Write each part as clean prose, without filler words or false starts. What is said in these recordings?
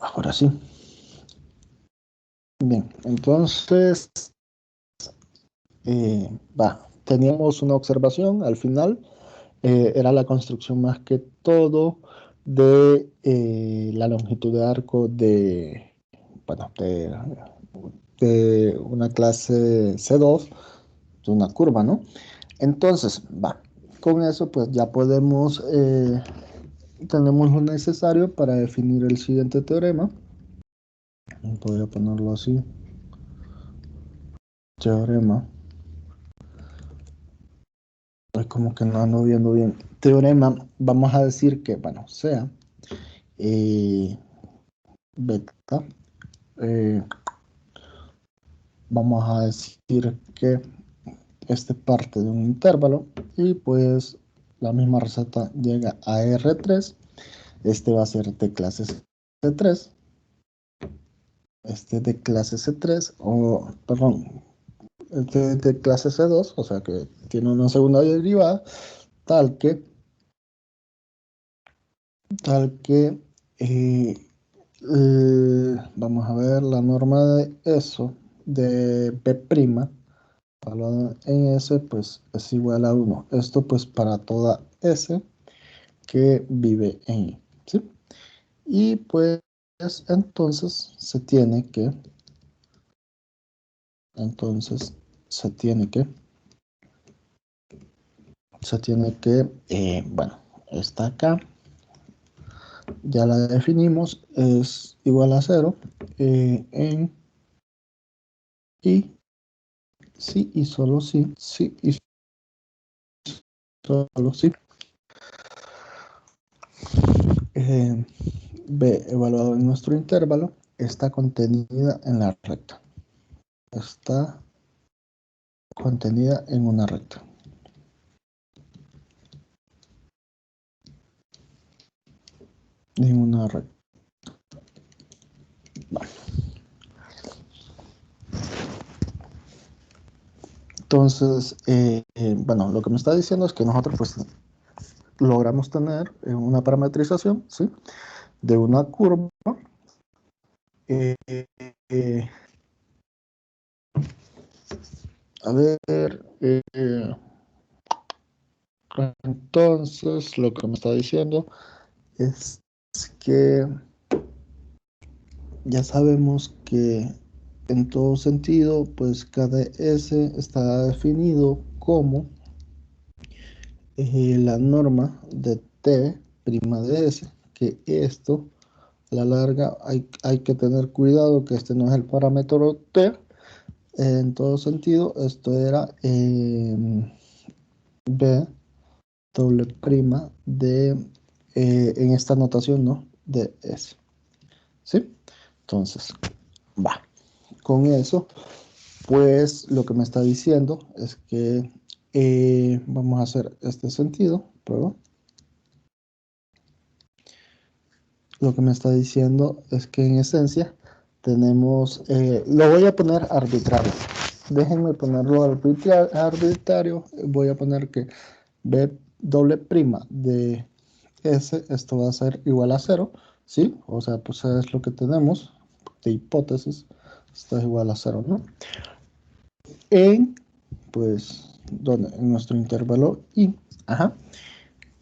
Ahora sí. Bien, entonces, teníamos una observación al final, era la construcción más que todo de la longitud de arco bueno, de una clase C2, de una curva, ¿no? Entonces, con eso pues ya tenemos lo necesario para definir el siguiente teorema. Voy a ponerlo así, teorema. Como que no ando viendo bien. Teorema, vamos a decir que, bueno, sea beta, eh, vamos a decir que este parte de un intervalo y pues la misma receta llega a R3. Este va a ser de clase C3. Este de clase C3, o perdón, este de clase C2, o sea que tiene una segunda derivada, tal que, tal que eh, vamos a ver la norma de eso, de B', valorado en S, pues es igual a 1. Esto pues para toda S que vive en I, ¿sí? Y pues entonces entonces se tiene que, bueno, está acá, ya la definimos, es igual a 0 en I, sí y solo sí, sí y solo sí. B evaluado en nuestro intervalo está contenida en la recta. Está contenida en una recta. En una recta. Vale. Entonces, bueno, lo que me está diciendo es que nosotros pues logramos tener una parametrización, ¿sí? De una curva. Eh, eh, a ver, entonces lo que me está diciendo es que ya sabemos que en todo sentido, pues cada S está definido como la norma de T' de S, que esto a la larga hay que tener cuidado que este no es el parámetro T. En todo sentido, esto era B doble prima en esta notación, ¿no? De S. ¿Sí? Entonces, con eso, pues lo que me está diciendo es que vamos a hacer este sentido, prueba. Lo que me está diciendo es que en esencia tenemos, lo voy a poner arbitrario. Déjenme ponerlo arbitrario. Voy a poner que B doble prima de S, esto va a ser igual a 0, ¿sí? O sea, pues es lo que tenemos de hipótesis. Esto es igual a 0, ¿no? Pues, ¿dónde? En nuestro intervalo I. Ajá.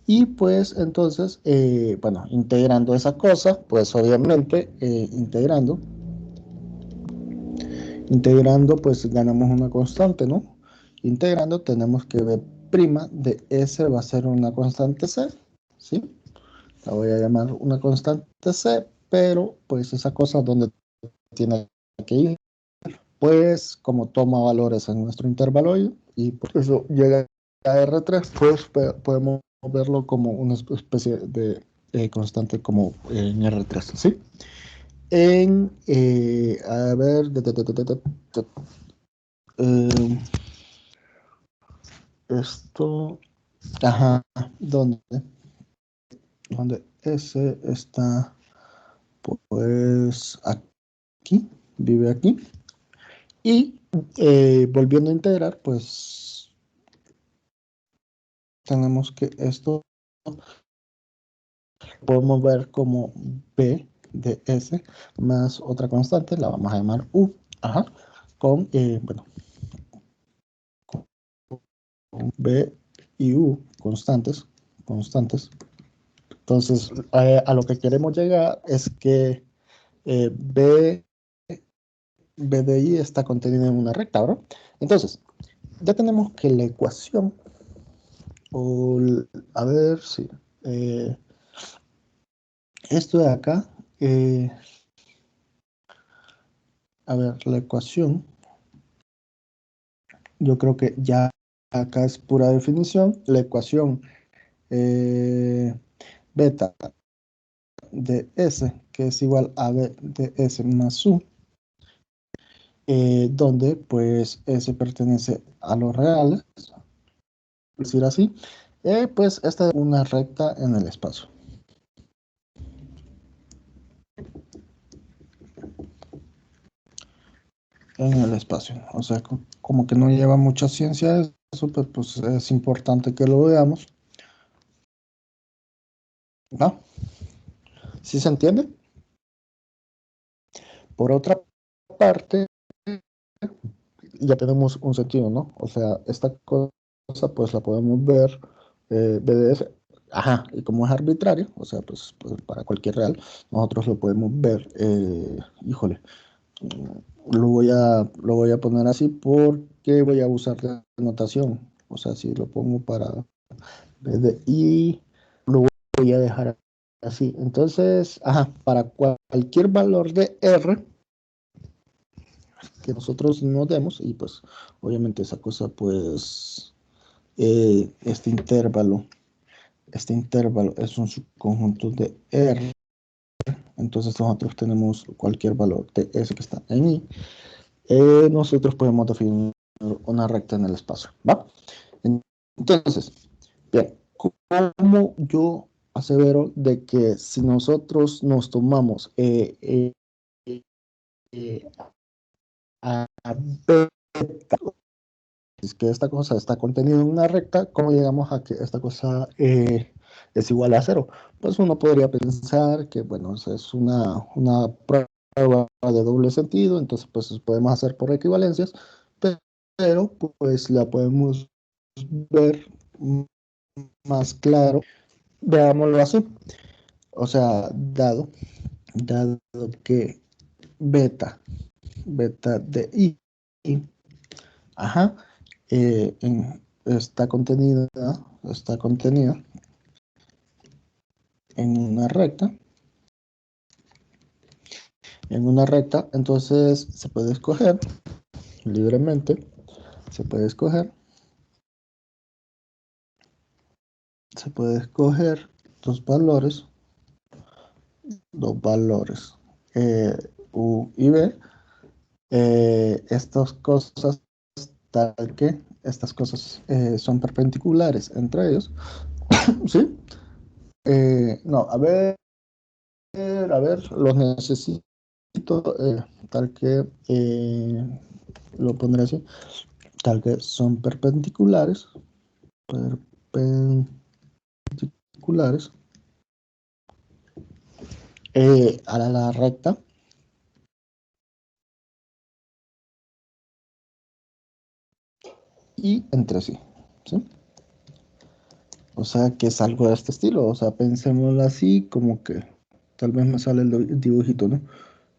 Y pues entonces, bueno, integrando esa cosa, pues obviamente integrando pues ganamos una constante, ¿no? Integrando tenemos que B' de S va a ser una constante C, ¿sí? La voy a llamar una constante C, pero pues esa cosa donde tiene que ir, pues como toma valores en nuestro intervalo y por eso llega a R3, pues podemos verlo como una especie de constante como en R3, ¿sí? A ver, eh, esto, ajá, ¿dónde S está? Pues aquí, vive aquí. Y volviendo a integrar, pues tenemos que esto podemos ver como B de S más otra constante, la vamos a llamar U, ajá, con, bueno, con B y U, constantes. Entonces, a lo que queremos llegar es que B de I está contenida en una recta, ¿verdad? Entonces, ya tenemos que la ecuación, a ver si, esto de acá, a ver, la ecuación, yo creo que ya acá es pura definición, la ecuación beta de S, que es igual a B de S más U, donde pues S pertenece a los reales, decir así, pues esta es una recta en el espacio. En el espacio, o sea, como que no lleva mucha ciencia eso, pero pues es importante que lo veamos, ¿no? ¿Sí se entiende? Por otra parte, ya tenemos un sentido, ¿no? O sea, esta cosa pues la podemos ver, BDF, ajá, y como es arbitrario, o sea, pues, para cualquier real, nosotros lo podemos ver, híjole, lo voy a poner así porque voy a usar de notación, o sea, si lo pongo para BDI, lo voy a dejar así. Entonces, ajá, para cualquier valor de R, que nosotros nos demos y pues obviamente esa cosa pues este intervalo es un subconjunto de R, entonces nosotros tenemos cualquier valor de S que está en I, nosotros podemos definir una recta en el espacio, ¿va? Entonces, bien, ¿cómo yo asevero de que si nosotros nos tomamos eh, a beta, es que esta cosa está contenida en una recta, ¿cómo llegamos a que esta cosa es igual a cero? Pues uno podría pensar que, bueno, es una prueba de doble sentido, entonces pues podemos hacer por equivalencias, pero pues la podemos ver más claro. Veámoslo así, o sea, dado que beta de I, ajá, está contenida en una recta, entonces se puede escoger libremente, se puede escoger, se puede escoger dos valores, U y B, estas cosas, tal que estas cosas son perpendiculares entre ellos, ¿sí? No, a ver, los necesito, tal que, lo pondré así, tal que son perpendiculares a la recta, y entre sí, ¿sí? O sea, que es algo de este estilo, o sea, pensémoslo así, como que, tal vez me sale el dibujito, ¿no?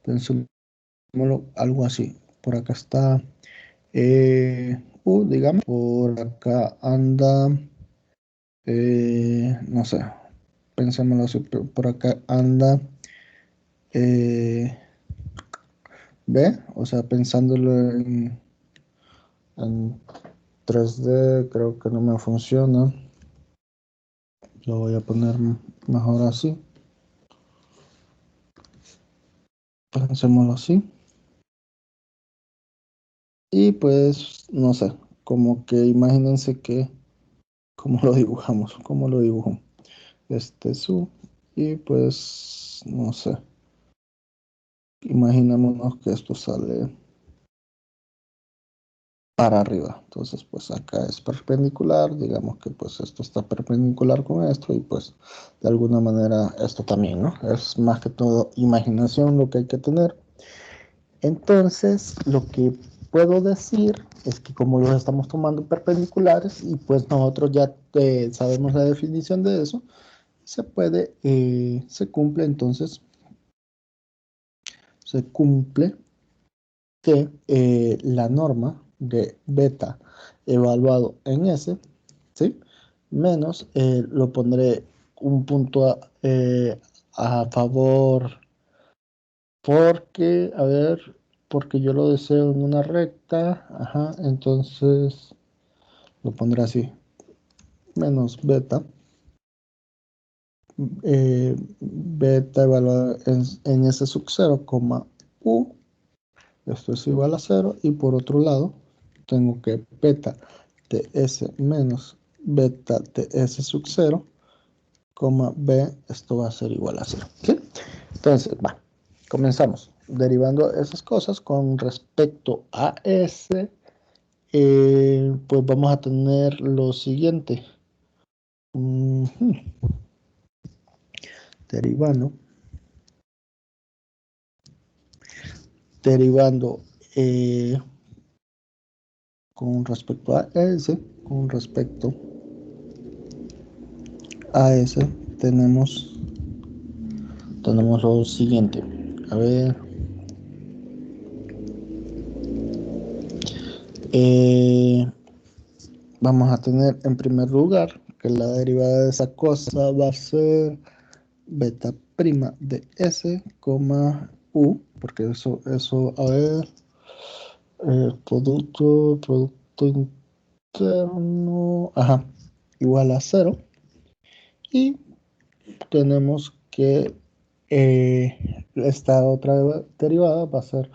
Pensémoslo algo así, por acá está U, digamos, por acá anda, no sé, pensémoslo así, por acá anda B, o sea, pensándolo en 3D, creo que no me funciona. Lo voy a poner mejor así. Pensémoslo así. Y pues, no sé, como que imagínense que, ¿cómo lo dibujamos? ¿Cómo lo dibujo? Este su, y pues, no sé, imaginémonos que esto sale para arriba. Entonces, pues acá es perpendicular, digamos que pues esto está perpendicular con esto y pues de alguna manera esto también, ¿no? Es más que todo imaginación lo que hay que tener. Entonces, lo que puedo decir es que como los estamos tomando perpendiculares y pues nosotros ya sabemos la definición de eso, se cumple entonces, se cumple que la norma de beta evaluado en S, ¿sí? Menos, lo pondré un punto a favor porque, a ver, porque yo lo deseo en una recta, ajá, entonces lo pondré así, menos beta, beta evaluado en S sub 0, U, esto es igual a 0, y por otro lado, tengo que beta de S menos beta de S sub 0, B, esto va a ser igual a 0, ¿sí? Entonces, va, comenzamos derivando esas cosas con respecto a S. Pues vamos a tener lo siguiente. Derivando, derivando con respecto a S, con respecto a S, tenemos lo siguiente. A ver. Vamos a tener en primer lugar que la derivada de esa cosa va a ser beta prima de S, U, porque a ver, producto interno, ajá, igual a 0. Y tenemos que esta otra derivada va a ser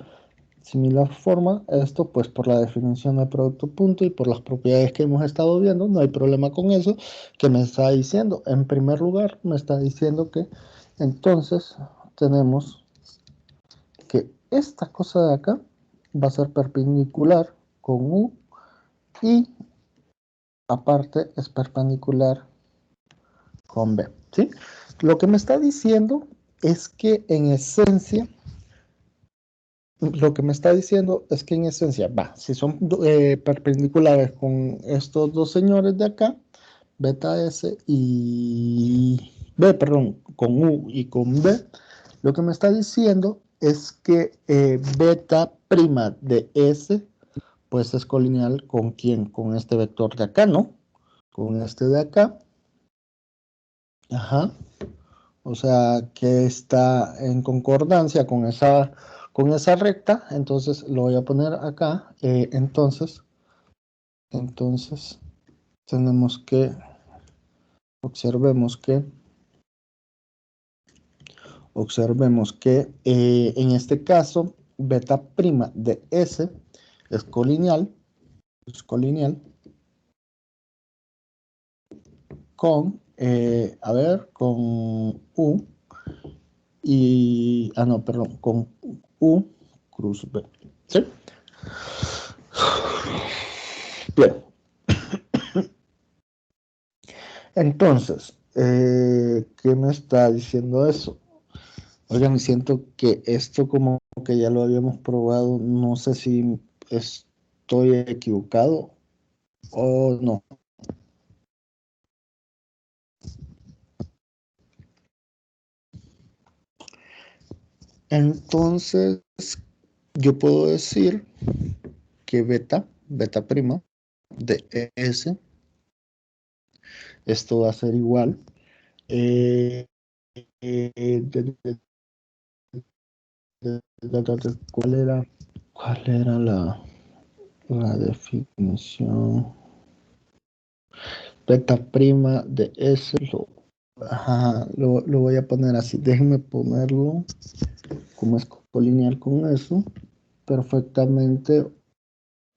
similar forma. Esto pues por la definición de producto punto y por las propiedades que hemos estado viendo, no hay problema con eso. Que me está diciendo, en primer lugar, me está diciendo que entonces tenemos que esta cosa de acá va a ser perpendicular con U y aparte es perpendicular con B, ¿sí? Lo que me está diciendo es que en esencia, si son perpendiculares con estos dos señores de acá, beta S y B, perdón, con U y con B, lo que me está diciendo es que beta prima de S, pues es colineal con quién, con este vector de acá, ¿no? Con este de acá. Ajá. O sea, que está en concordancia con esa recta. Entonces, lo voy a poner acá. Entonces, tenemos que, observemos que en este caso, beta prima de S es colineal con, con U y, no, perdón, con U cruz B. ¿Sí? Bien. Entonces, ¿qué me está diciendo eso? Oigan, siento que esto como que ya lo habíamos probado, no sé si estoy equivocado o no. Entonces, yo puedo decir que beta prima de S, esto va a ser igual. Eh, ¿Cuál era la definición? Beta prima de S, lo voy a poner así. Déjenme ponerlo como es colineal con eso. Perfectamente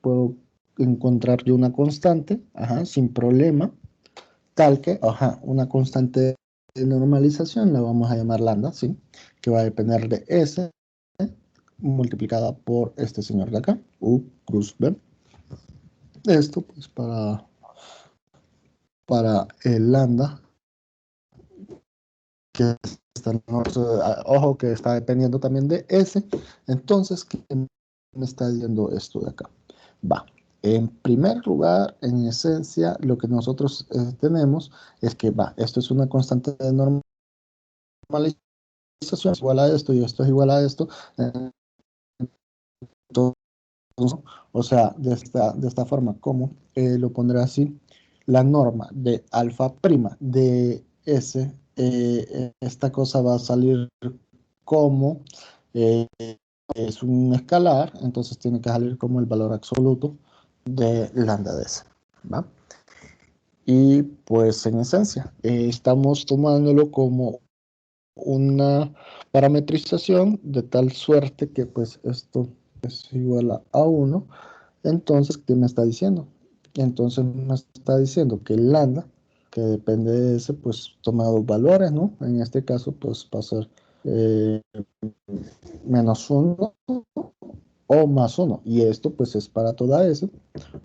puedo encontrar yo una constante, sin problema, tal que, una constante de normalización, la vamos a llamar lambda, ¿sí? Que va a depender de S multiplicada por este señor de acá, U cruz B. Esto pues para el lambda, que está, ojo, que está dependiendo también de S. Entonces, ¿qué me está diciendo esto de acá? Va. En primer lugar, en esencia, lo que nosotros tenemos es que va, esto es una constante de normalización, es igual a esto y esto es igual a esto. Entonces, o sea, de esta forma, ¿cómo lo pondré así? La norma de alfa prima de S, esta cosa va a salir como es un escalar, entonces tiene que salir como el valor absoluto de lambda de S, ¿va? Y pues en esencia, estamos tomándolo como una parametrización de tal suerte que pues esto es igual a 1. Entonces, ¿qué me está diciendo? Entonces me está diciendo que el lambda, que depende de ese, pues toma dos valores, ¿no? En este caso, pues va a ser eh, -1 o +1. Y esto, pues, es para toda S.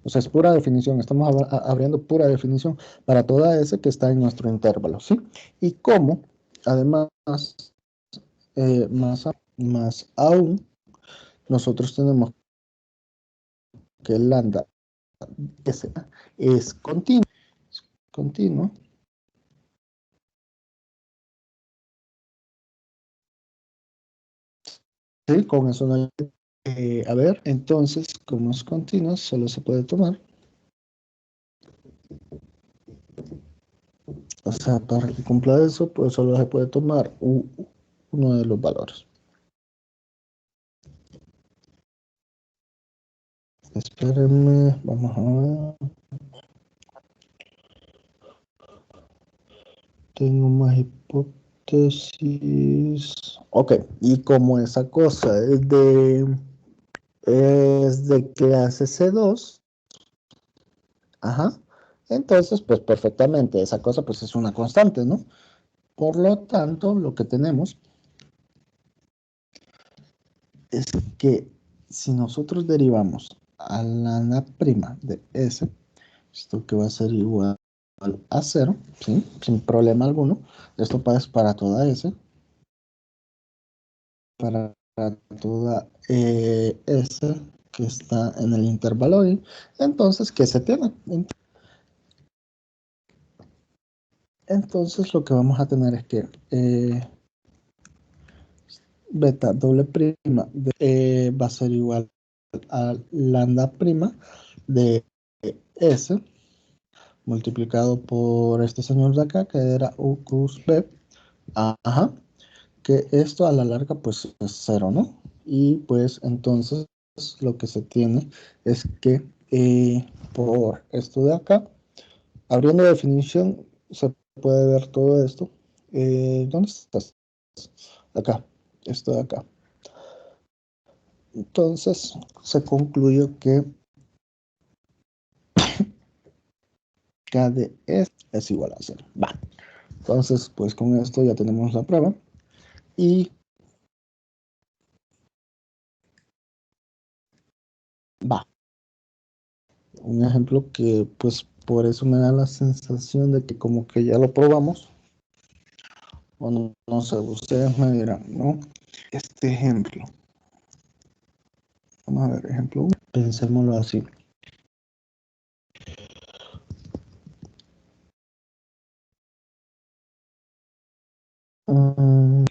O sea, es pura definición. Estamos abriendo pura definición para toda S que está en nuestro intervalo, ¿sí? Y como, además, más aún, nosotros tenemos que el lambda S es continuo. Continuo. Sí, con eso no hay, a ver, entonces, como es continuo, solo se puede tomar. O sea, para que cumpla eso, pues solo se puede tomar uno de los valores. Espérenme, vamos a ver. Tengo más hipótesis. Ok, y como esa cosa es de clase C2, ajá, entonces, pues perfectamente, esa cosa pues es una constante, ¿no? Por lo tanto, lo que tenemos es que si nosotros derivamos a la prima de S, esto que va a ser igual a 0, ¿sí? Sin problema alguno, esto es para toda S, para toda S que está en el intervalo Y, entonces, ¿qué se tiene? Entonces, lo que vamos a tener es que beta doble prima va a ser igual a lambda prima de S multiplicado por este señor de acá, que era U cruz B, ajá, que esto a la larga pues es 0, ¿no? Y pues entonces lo que se tiene es que por esto de acá, abriendo la definición, se puede ver todo esto. ¿Dónde estás? Acá, esto de acá. Entonces se concluyó que K de S es igual a 0. Va. Entonces, pues con esto ya tenemos la prueba. Y va. Un ejemplo que pues por eso me da la sensación de que como que ya lo probamos. O no, no sé, ustedes me dirán, ¿no? Este ejemplo. Vamos a ver, ejemplo 1. Pensémoslo así. Mm,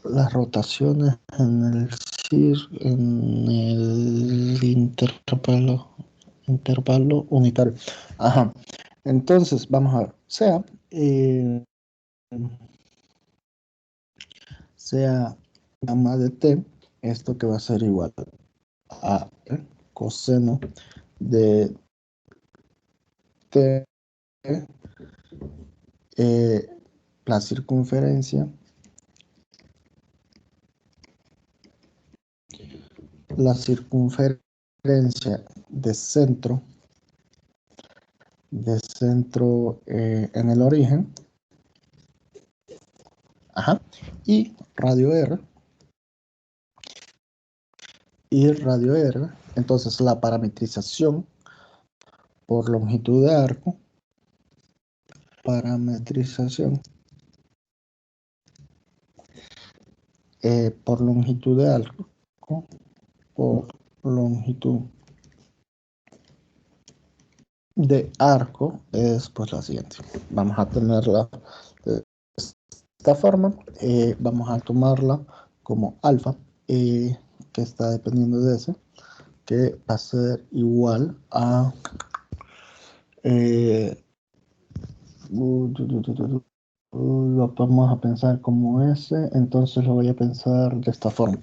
las rotaciones en el CIR, en el intervalo unitario. Ajá. Entonces, vamos a ver. Sea gamma de t, esto que va a ser igual a coseno de t, eh, la circunferencia de centro en el origen, ajá, y radio R, entonces la parametrización por longitud de arco, parametrización, por longitud de arco, por longitud de arco es pues la siguiente. Vamos a tenerla de esta forma. Vamos a tomarla como alfa, que está dependiendo de ese, que va a ser igual a lo vamos a pensar como S, entonces lo voy a pensar de esta forma.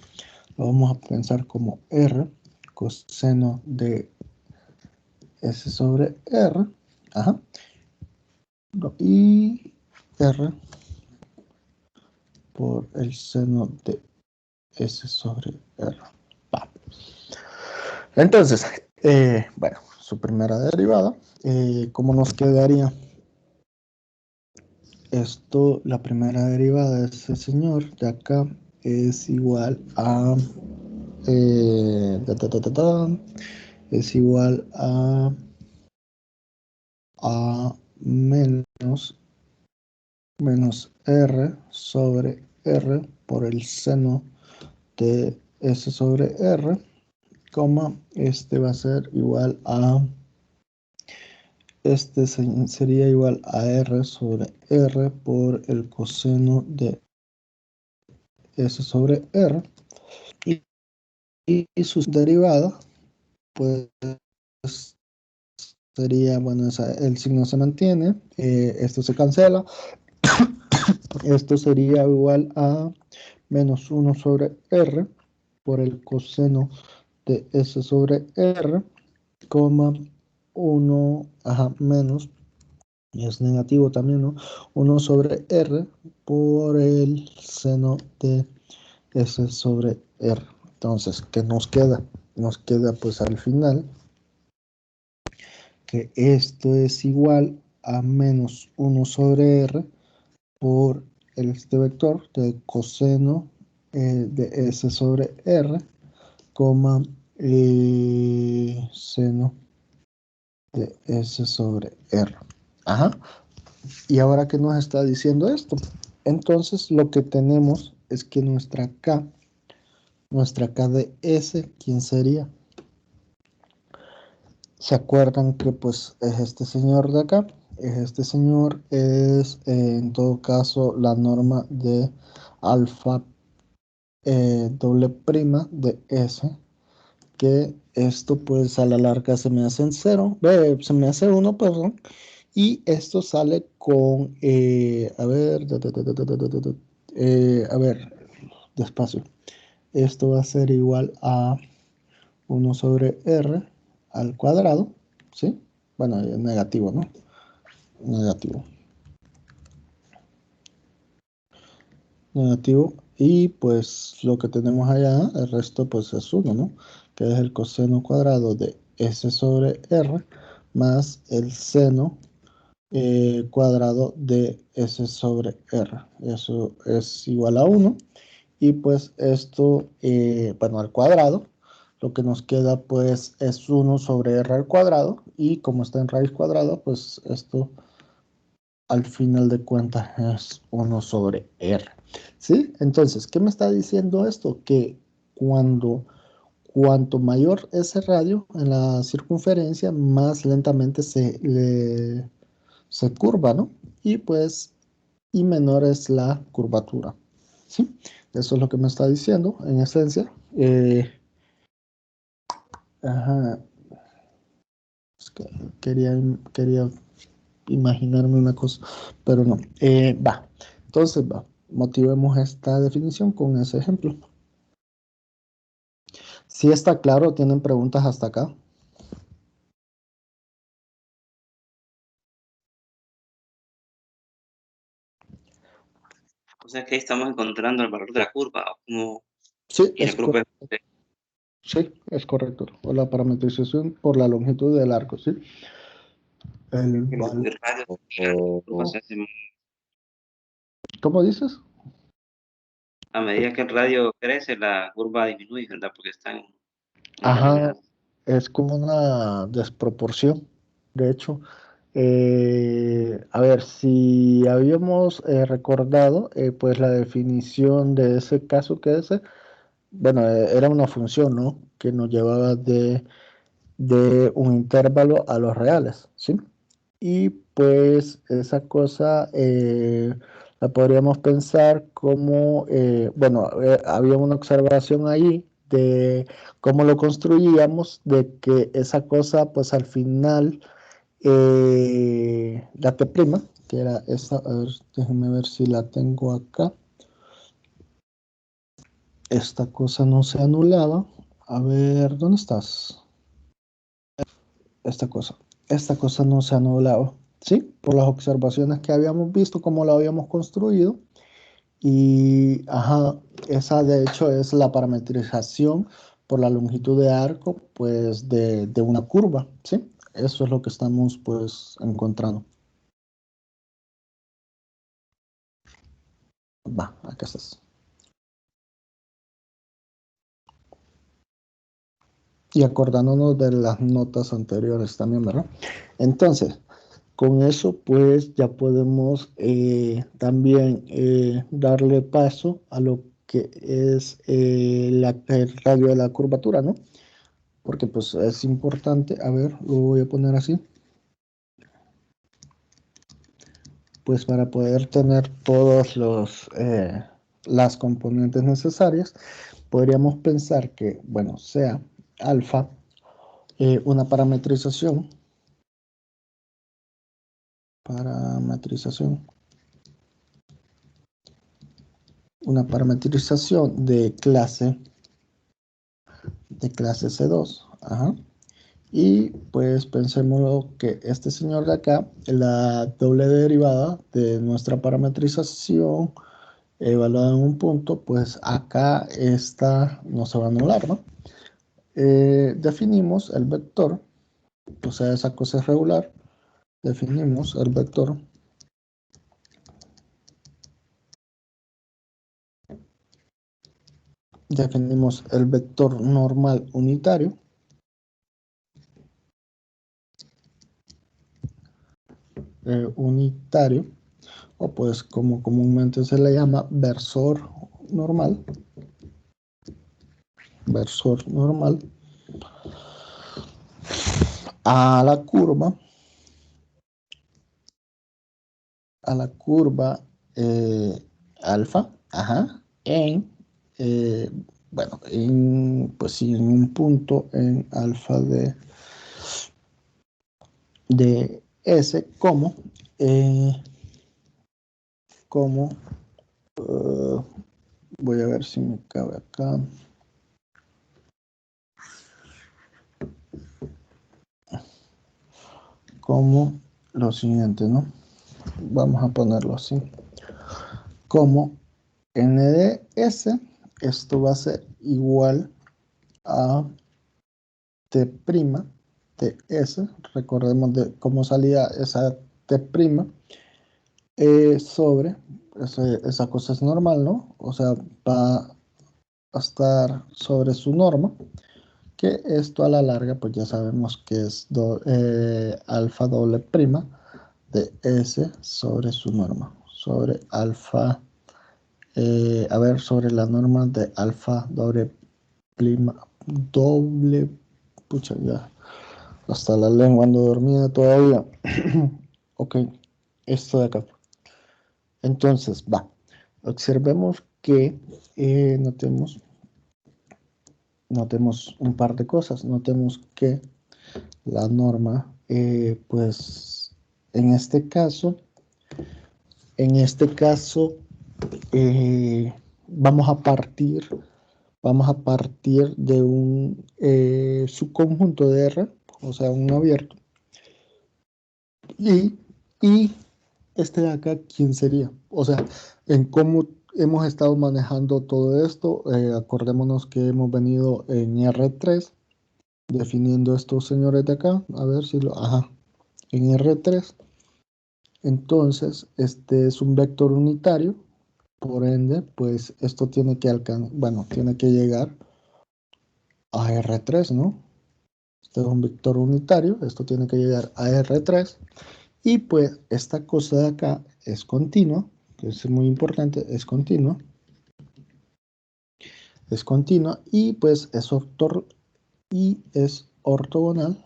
Lo vamos a pensar como R coseno de S sobre R, ajá, y R por el seno de S sobre R. Va. Entonces, bueno, su primera derivada, ¿cómo nos quedaría? Esto, la primera derivada de ese señor de acá es igual a es igual a menos R sobre R por el seno de S sobre R, coma, este va a ser igual a, este sería igual a R sobre R por el coseno de S sobre R, y, y su derivada, pues sería, bueno, el signo se mantiene, esto se cancela, esto sería igual a menos 1 sobre R por el coseno de S sobre R, coma 1, ajá, menos, y es negativo también, ¿no? 1 sobre R por el seno de S sobre R. Entonces, ¿qué nos queda? Nos queda pues al final que esto es igual a menos 1 sobre R por este vector de coseno de S sobre R, coma seno de S sobre R. Ajá. ¿Y ahora qué nos está diciendo esto? Entonces lo que tenemos es que nuestra K de S, ¿quién sería? ¿Se acuerdan que pues es este señor de acá? Este señor es en todo caso la norma de alfa doble prima de S, que esto pues a la larga se me hace en cero, se me hace uno, perdón, y esto sale con, a ver, a ver, despacio, esto va a ser igual a 1 sobre R al cuadrado, ¿sí? Bueno, es negativo, ¿no? Negativo. Negativo. Y pues lo que tenemos allá, el resto pues es 1, ¿no? Que es el coseno cuadrado de S sobre R más el seno cuadrado de S sobre R. Eso es igual a 1. Y pues esto, bueno, al cuadrado, lo que nos queda pues es 1 sobre R al cuadrado. Y como está en raíz cuadrada, pues esto al final de cuentas es 1 sobre R. ¿Sí? Entonces, ¿qué me está diciendo esto? Que cuanto mayor es el radio en la circunferencia, más lentamente se curva, ¿no? Y pues, y menor es la curvatura. ¿Sí? Eso es lo que me está diciendo, en esencia. Ajá, es que quería imaginarme una cosa, pero no. Va. Entonces, va. Motivemos esta definición con ese ejemplo. Si está claro, ¿tienen preguntas hasta acá? O sea que ahí estamos encontrando el valor de la curva, como, Sí, y la curva es sí, es correcto. O la parametrización por la longitud del arco, ¿sí? El valor. el radio de la curva se hace ¿Cómo dices? a medida que el radio crece, la curva disminuye, ¿verdad? Porque está en Ajá, realidad. es como una desproporción. De hecho, a ver, si habíamos recordado, pues la definición de ese caso que ese, bueno, era una función, ¿no? Que nos llevaba de un intervalo a los reales, ¿sí? Y pues esa cosa la podríamos pensar como, bueno, había una observación ahí de cómo lo construíamos, de que esa cosa, pues al final, la T', que era esa, a ver, déjenme ver si la tengo acá, esta cosa no se anulaba. A ver, ¿dónde estás? Esta cosa. Esta cosa no se anulaba, ¿sí? Por las observaciones que habíamos visto, cómo la habíamos construido. Y, ajá, esa de hecho es la parametrización por la longitud de arco, pues, de una curva, ¿sí? Eso es lo que estamos, pues, encontrando. Va, acá estás. Y acordándonos de las notas anteriores también, ¿verdad? Entonces, con eso, pues ya podemos también darle paso a lo que es el radio de la curvatura, ¿no? Porque pues es importante, a ver, lo voy a poner así, pues para poder tener todos las componentes necesarias, podríamos pensar que, bueno, sea alfa una parametrización, una parametrización de clase C2. Ajá. Y pues pensemos que este señor de acá, la doble derivada de nuestra parametrización evaluada en un punto, pues acá esta no se va a anular, ¿no? Definimos el vector, o sea, esa cosa es regular. Definimos el vector normal unitario, o pues como comúnmente se le llama, versor normal a la curva eh, alfa, ajá, eh, bueno, pues sí, en un punto en alfa de S, eh, como voy a ver si me cabe acá, como lo siguiente, ¿no? Vamos a ponerlo así, como n de S, esto va a ser igual a T' de S, recordemos de cómo salía esa T', sobre, esa cosa es normal, ¿no? O sea, va a estar sobre su norma, que esto a la larga, pues ya sabemos que es alfa doble prima de S sobre su norma, sobre alfa, a ver, sobre la norma de alfa prima, doble, pucha, ya, hasta la lengua ando dormida todavía. Ok, esto de acá. Entonces, va. Observemos que notemos un par de cosas. Notemos que la norma, pues, en este caso, eh, vamos a partir, de un subconjunto de R, o sea, un abierto. Y este de acá, ¿quién sería? O sea, en cómo hemos estado manejando todo esto, acordémonos que hemos venido en R3 definiendo estos señores de acá, a ver si ajá, en R3, entonces este es un vector unitario, por ende, pues esto tiene que tiene que llegar a R3, ¿no? Este es un vector unitario, esto tiene que llegar a R3. Y pues esta cosa de acá es continua, que es muy importante, es continua. Es continua y pues es ortogonal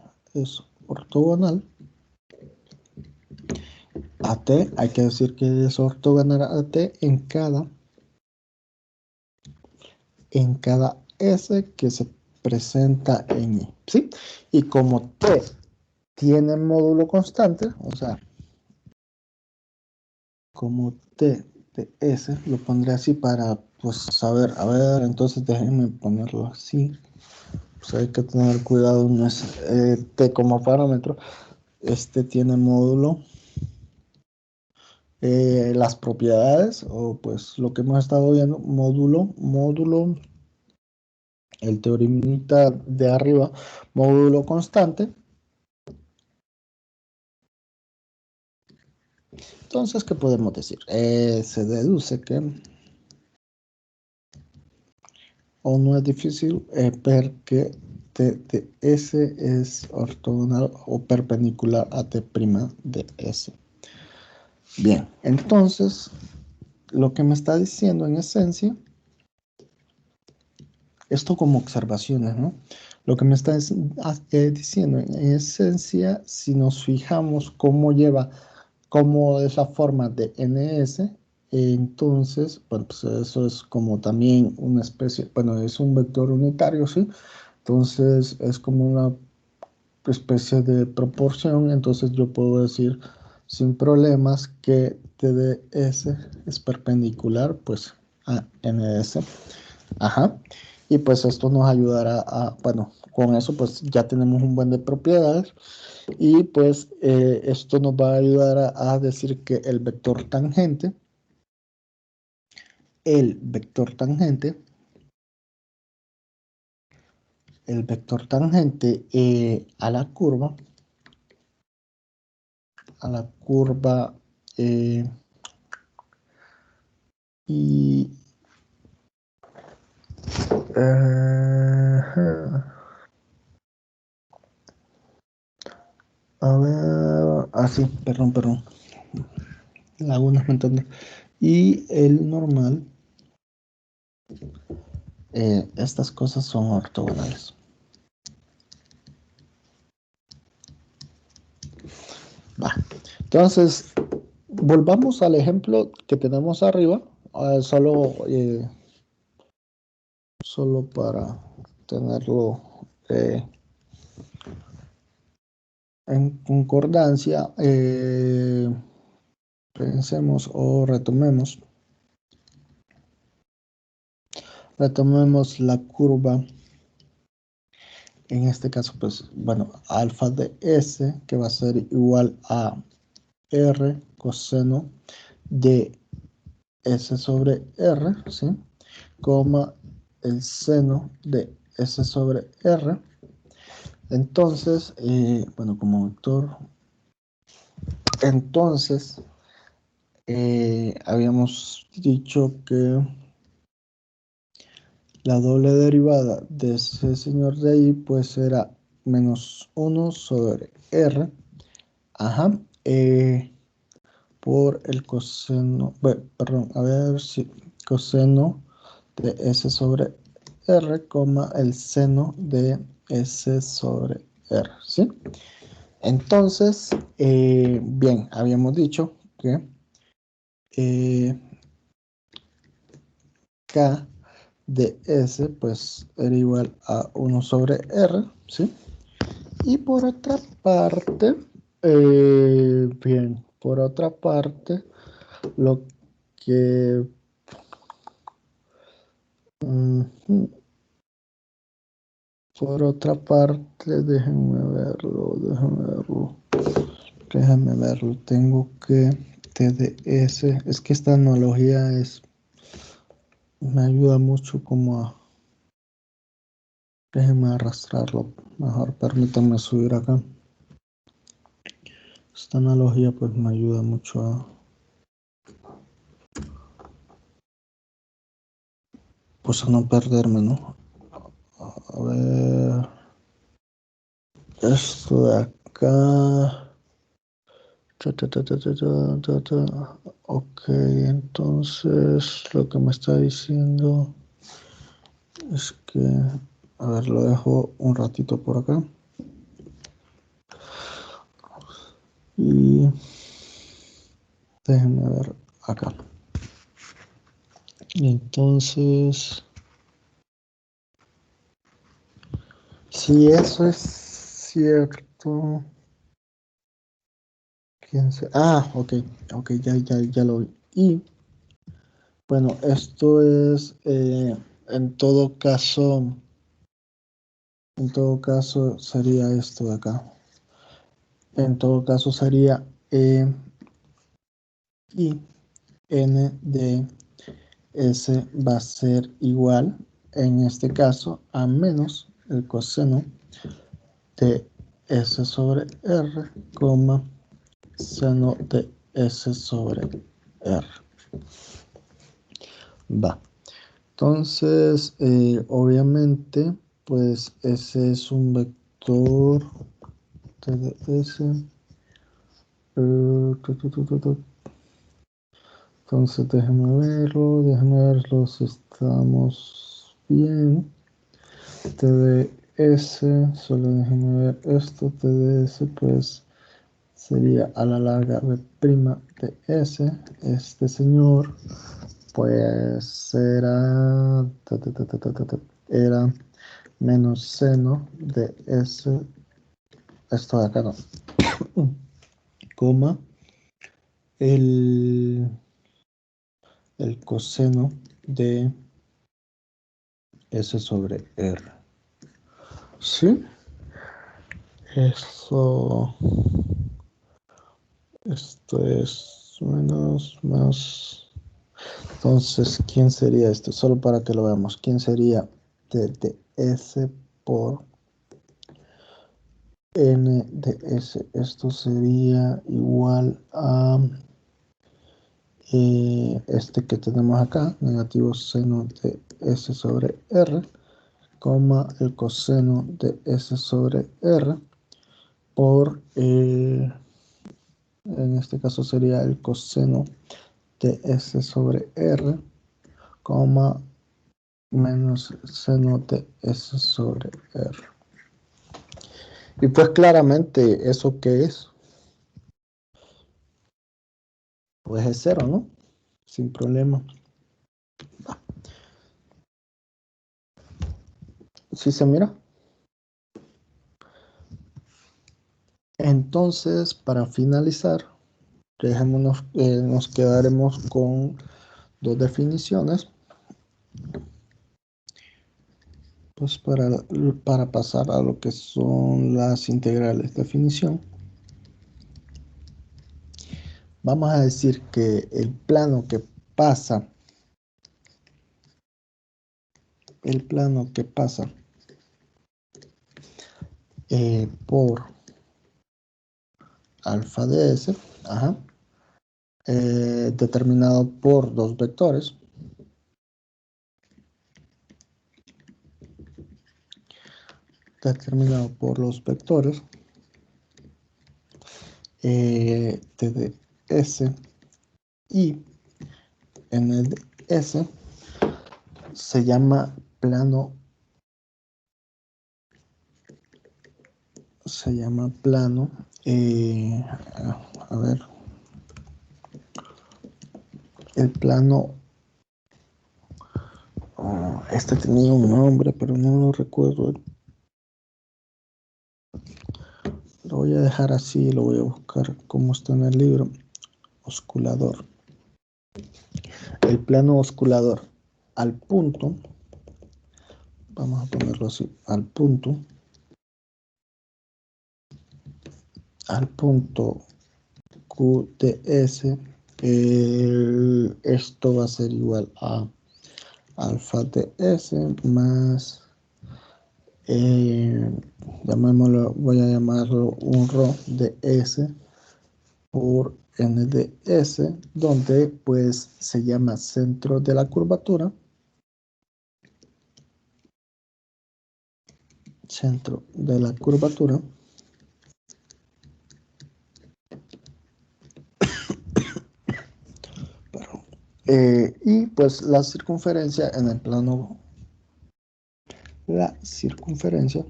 a T. Hay que decir que es ortogonal a T en cada S que se presenta en I, ¿sí? Y como T tiene módulo constante, o sea, como T de S, lo pondré así para pues saber, a ver, entonces déjenme ponerlo así. Pues hay que tener cuidado, no es T como parámetro, este tiene módulo. Las propiedades, o pues lo que hemos estado viendo, módulo, el teoremita de arriba, módulo constante. Entonces, ¿qué podemos decir? Se deduce que, o no es difícil ver que T de S es ortogonal o perpendicular a T' de S. Bien, entonces, lo que me está diciendo en esencia, esto como observaciones, ¿no? Lo que me está diciendo en esencia, si nos fijamos cómo es la forma de NS, entonces, bueno, pues eso es como también una especie, bueno, es un vector unitario, ¿sí? Entonces es como una especie de proporción, entonces yo puedo decir sin problemas que TDS es perpendicular, pues, a NS. Ajá. Y pues esto nos ayudará bueno, con eso pues ya tenemos un buen de propiedades y pues esto nos va a ayudar a decir que el vector tangente, a la curva eh, y a ver, así, perdón, lagunas mentales. Y el normal, estas cosas son ortogonales. Va. Entonces, volvamos al ejemplo que tenemos arriba, solo para tenerlo en concordancia. Pensemos o retomemos la curva. En este caso, pues, bueno, alfa de S, que va a ser igual a R coseno de S sobre R, ¿sí? Coma el seno de S sobre R. Entonces, bueno, como vector, entonces, habíamos dicho que la doble derivada de ese señor de ahí, pues era menos 1 sobre R, ajá, por el coseno, bueno, perdón, a ver si coseno de S sobre R, el seno de S sobre R, ¿sí? Entonces, bien, habíamos dicho que eh, K de S, pues, era igual a 1 sobre R, ¿sí? Y por otra parte, bien, por otra parte, lo que por otra parte, déjenme verlo, tengo que TDS, es que esta analogía me ayuda mucho como déjenme arrastrarlo, mejor permítanme subir acá. Esta analogía pues me ayuda mucho pues a no perderme, ¿no? A ver. esto de acá. Ok, entonces lo que me está diciendo es que, a ver, lo dejo un ratito por acá. Y déjenme ver acá. Y entonces, si eso es cierto, ¿quién se? Ah, ok, ya lo vi. Y bueno, esto es en todo caso sería esto de acá. En todo caso sería y n de s va a ser igual, en este caso, a menos el coseno de s sobre r, seno de s sobre r. Va. Entonces, obviamente, pues ese es un vector de s. Entonces, déjenme verlo si estamos bien. TDS, solo déjenme ver esto, TDS, pues sería a la larga B' de S. Este señor, pues era menos seno de S, esto de acá no, coma, el coseno de S sobre R. ¿Sí? Eso, esto es menos más. Entonces, ¿quién sería esto? Solo para que lo veamos. ¿Quién sería de S por N de S? Esto sería igual a este que tenemos acá, negativo seno de S sobre R, coma el coseno de S sobre R por, en este caso sería el coseno de S sobre R, coma menos seno de S sobre R. Y pues claramente, ¿eso qué es? Pues es cero, ¿no? Sin problema. ¿Sí se mira? Entonces, para finalizar, nos quedaremos con dos definiciones. Pues para pasar a lo que son las integrales. Definición. Vamos a decir que el plano que pasa por alfa de S, determinado por dos vectores, T de S y N de S, se llama plano, a ver, el plano, este tenía un nombre, pero no lo recuerdo. Lo voy a dejar así, lo voy a buscar como está en el libro. Osculador. El plano osculador al punto, vamos a ponerlo así, al punto Q de S, esto va a ser igual a alfa de S más, voy a llamarlo un ρ de S por N de S, donde pues se llama centro de la curvatura, Y pues la circunferencia en el plano, la circunferencia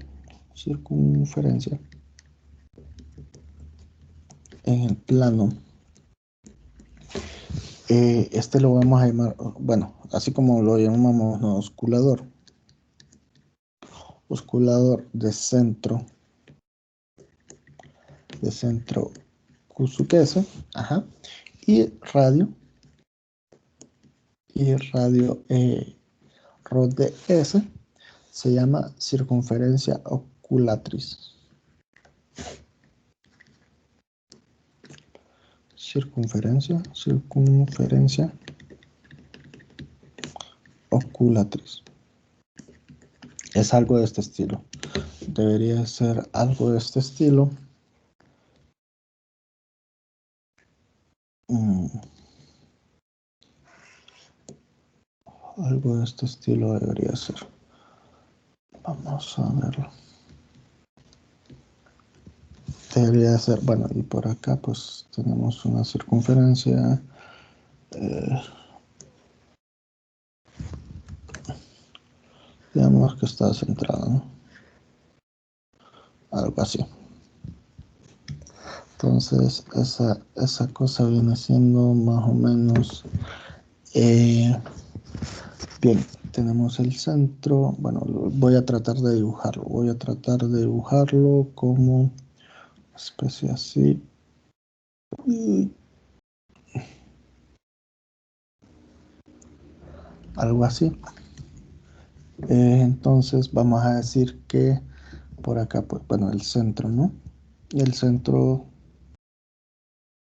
en el plano, este lo vamos a llamar, bueno, así como lo llamamos, ¿no? Osculador de centro Kusukesu, ajá, y radio rho de S se llama circunferencia oculatriz. Circunferencia oculatriz. Es algo de este estilo. Debería ser algo de este estilo. Algo de este estilo debería ser. Vamos a verlo. Debería ser, bueno, y por acá pues tenemos una circunferencia. Digamos que está centrada, ¿no? Algo así. Entonces, esa cosa viene siendo más o menos... bien, tenemos el centro. Bueno, voy a tratar de dibujarlo. Como una especie así. Algo así. Entonces, vamos a decir que por acá, pues, bueno, el centro, ¿no? El centro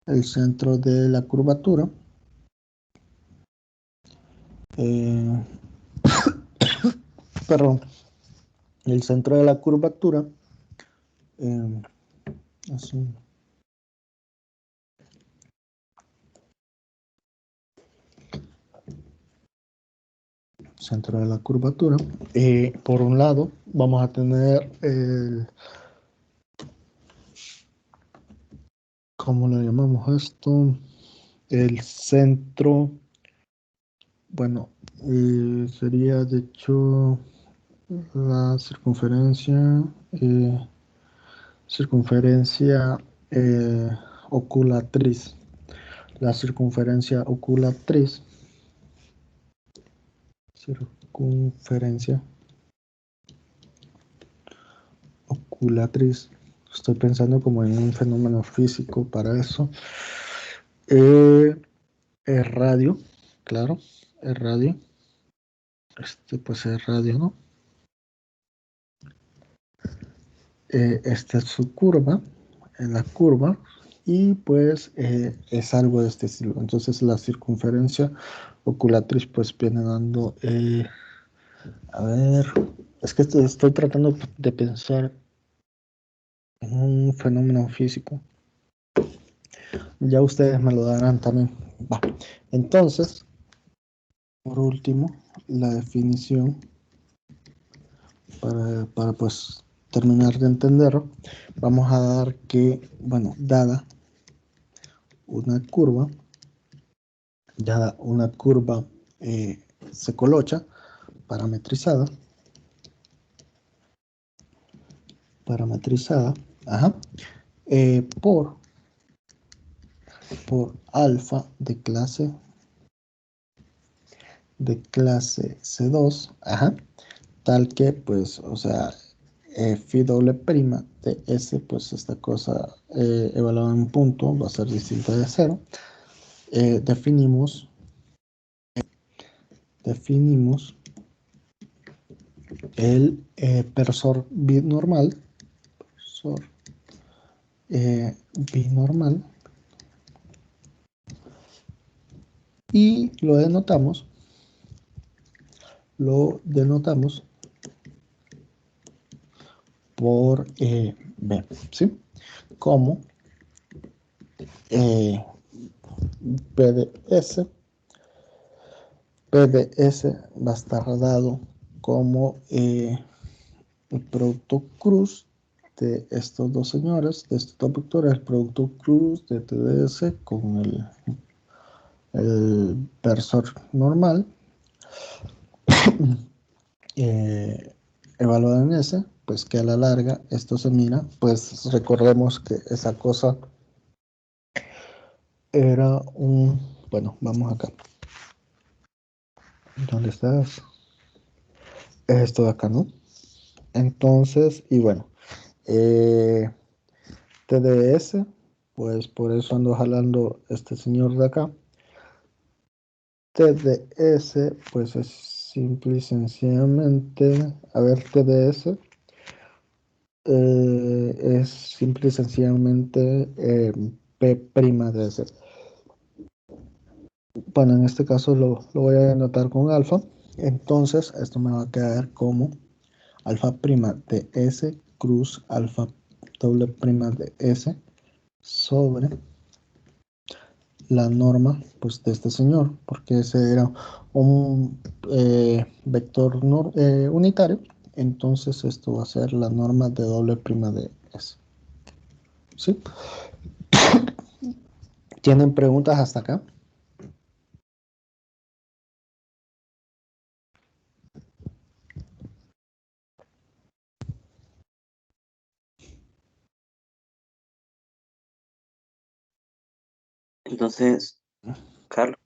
de la curvatura. Perdón, el centro de la curvatura así. Centro de la curvatura. Por un lado vamos a tener ¿cómo le llamamos esto? El centro, bueno, sería de hecho la circunferencia oculatriz. La circunferencia oculatriz estoy pensando como en un fenómeno físico para eso. El radio, claro, el radio. Pues es radio, ¿no? Esta es su curva, en la curva, y pues es algo de este estilo. Entonces la circunferencia oculatriz pues viene dando, a ver, es que estoy tratando de pensar en un fenómeno físico. Ya ustedes me lo darán también. Va. Entonces, por último, la definición para pues terminar de entenderlo, vamos a dar que, bueno, dada una curva se colocha parametrizada, ajá, por alfa de clase C2, ajá, tal que pues, o sea, phi doble prima de S, pues esta cosa evaluada en un punto va a ser distinta de cero. Definimos el persor binormal, y lo denotamos por B, ¿sí? Como PDS va a estar dado como el producto cruz de estos dos señores, de estos dos vectores, el producto cruz de TDS con el versor normal, evaluado en S, pues que a la larga esto se mira, pues recordemos que esa cosa era un, bueno, vamos acá. ¿Dónde estás? Es esto de acá, ¿no? Entonces, y bueno, TDS, pues por eso ando jalando este señor de acá. TDS, pues es simple y sencillamente, a ver, TDS es simple y sencillamente P' de S. Bueno, en este caso lo voy a anotar con alfa. Entonces, esto me va a quedar como alfa prima de S cruz alfa doble prima de S sobre la norma pues de este señor, porque ese era un vector unitario. Entonces esto va a ser la norma de doble prima de S. ¿Sí? ¿Tienen preguntas hasta acá? Entonces, Carlos,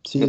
Sí, yo